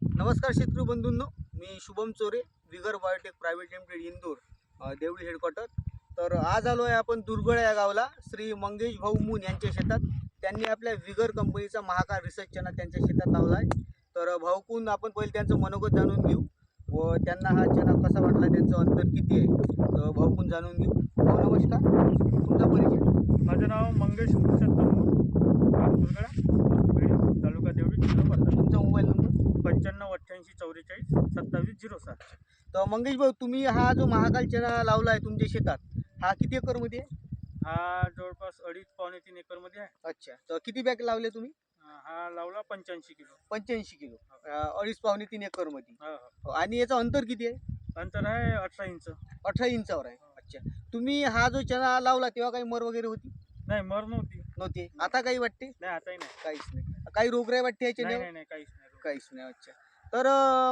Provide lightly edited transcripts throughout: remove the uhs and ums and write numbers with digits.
नमस्कार शेतकरी बंधूंनो, मी शुभम चोरे, vigour biotech private limited Indore, Deoli headquarter. तर आज आलो आहे आपण दुर्गळ या गावाला श्री मंगेश भाऊ मून यांच्या शेतात. त्यांनी आपल्या विगर कंपनीचा महाकाळ रिसर्च चना त्यांच्या शेतात लावला आहे. तर भाऊकून आपण पहिले त्यांचं मनोगत जाणून घेऊ व त्यांना हा चना कसा वाटला, त्यांचं अंतर किती आहे, तर भाऊकून जाणून घेऊ. भाऊ नमस्कार, तुमचा परिचय. माझं नाव मंगेश पुरुषोत्तम दुर्गळा, तालुका देवळी, जिल्हा वर्धा. तुमचा मोबाईल नंबर. 9588442707. तर मंगेश भाऊ, तुम्ही हा जो महाकाल चना लावला आहे तुमच्या शेतात, हा किती एकरमध्ये आहे? हा जवळपास 2.5-3 एकरमध्ये आहे. अच्छा, तर किती बॅग लावले तुम्ही? हा लावला 85 किलो. 85 किलो, 2.5-3 एकरमध्ये. हा हा. आणि याचं अंतर किती आहे? अंतर आहे 18 इंच. 18 इंचावर आहे. अच्छा, तुम्ही हा जो चना लावला तेव्हा काही मर वगैरे होती? नाही, मर नव्हती. नव्हती. आता काही वाटते? नाही, आताही नाही. काहीच नाही. काही रोगराई वाटते या नाही चण्यावर? नाही नाही, काहीच नाही. काहीच नाही. अच्छा, तर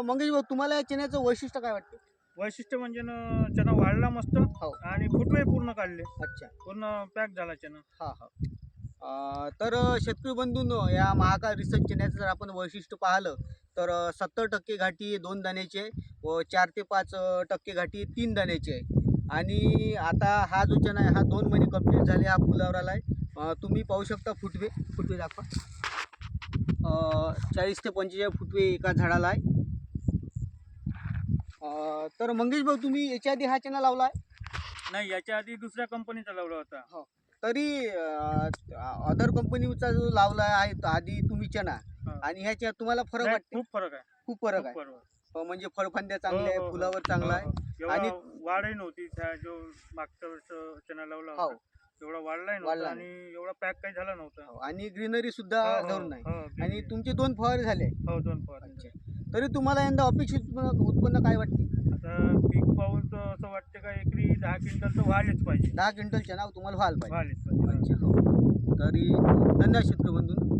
मंगेश भाऊ, तुम्हाला या चण्याचं वैशिष्ट्य काय वाटते? वैशिष्ट्य म्हणजे ना, चना वाढला मस्त हो. आणि फुटवे पूर्ण काढले, अच्छा, पूर्ण पॅक झाला चना. हां हां. तर शेतकरी बंधूंनो, या महाकाळ रिसर्च चण्याचं जर आपण वैशिष्ट्य पाहिलं तर 70% घाटी 2 दाण्याची आहे व 4 ते 5% घाटी 3 दाण्याची आहे. आणि आता हा जो चना आहे हा 2 महिने कंप्लीट झाले, हा फुलावर आला आहे. तुम्ही पाहू शकता फुटवे दाखवा. 40 ते 45 फुटवे एका झाडाला आहे. तर मंगेश भाऊ, तुम्ही याच्या आधी हा चना लावला आहे? नाही, याच्या आधी दुसऱ्या कंपनीचा लावला होता. हो. तरी अदर कंपनीचा जो लावला आहे आधी तुम्ही चना, हा. आणि ह्याच्यात तुम्हाला फरक नाही, वाटते? खूप फरक आहे. खूप फरक खूप आहे. फरक आहे. म्हणजे फळफांद्या चांगल्या आहे, हो, हो, फुलावर हो. चांगला आहे. हो, हो. एवढा आणि वाढही नव्हती त्या जो मागच्या वर्ष चना लावला हो. होता, एवढा वाढलाही नव्हता वाढला आणि एवढा पॅक काही झाला नव्हता. हो, आणि ग्रीनरी सुद्धा हो, हो, धरून आहे. हो, आणि तुमचे 2 फवारे झाले. हो, 2 फवारणी. अच्छा, तरी तुम्हाला यंदा अपेक्षित उत्पन्न काय वाटते? आता पीक पाहून तर असं वाटतं का एकरी 10 क्विंटल तर व्हायलाच पाहिजे. 10 क्विंटल चना तुम्हाला व्हायला पाहिजे. व्हायलाच पाहिजे. अच्छा, हो. तरी धन्यवाद शेतकरी बंधूंनो.